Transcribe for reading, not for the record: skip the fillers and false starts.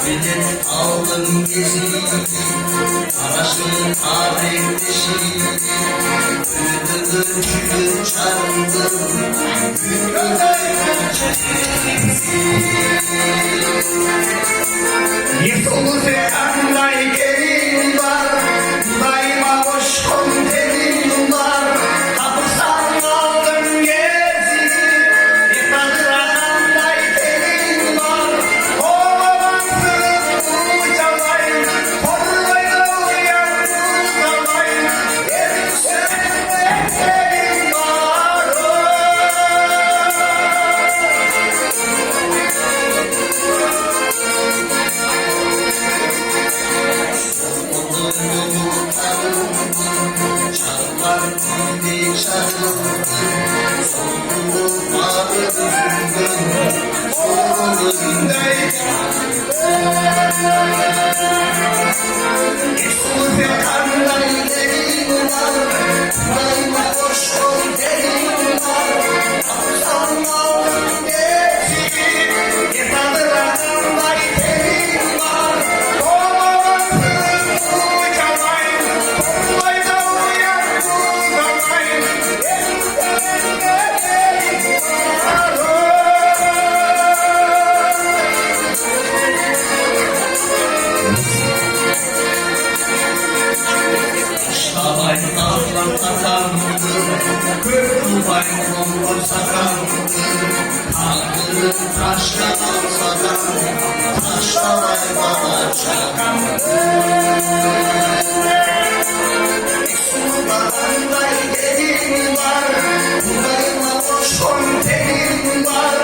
Bilet aldım gezi, araşın arekleşi, öldürdüm çürü çarptım, Yıkıldı anday gelin var, daima boş kontenin var. Kapısan aldım gezi, yıkıldı anday gelin var. Kovalansız uçamayın, kollayla uyan uzamayın. Yetişen gelin var. çarpar gibi çarptım, solduğum ağrı üzüldüm, solundayken. Yıkıldı anday gelin var, daima boş kontenin var. Kapısan aldım gezi, yıkıldı anday gelin var. Kovalansız uçamayın, kollayla uyan uzamayın. Yetişen gelin var. Şalay dağlar takandı, kırkılay konur sakandı, kaldırım taşla alsadan, taşlalay bana çakandı. Anday gelin var, daima boş kontenin var.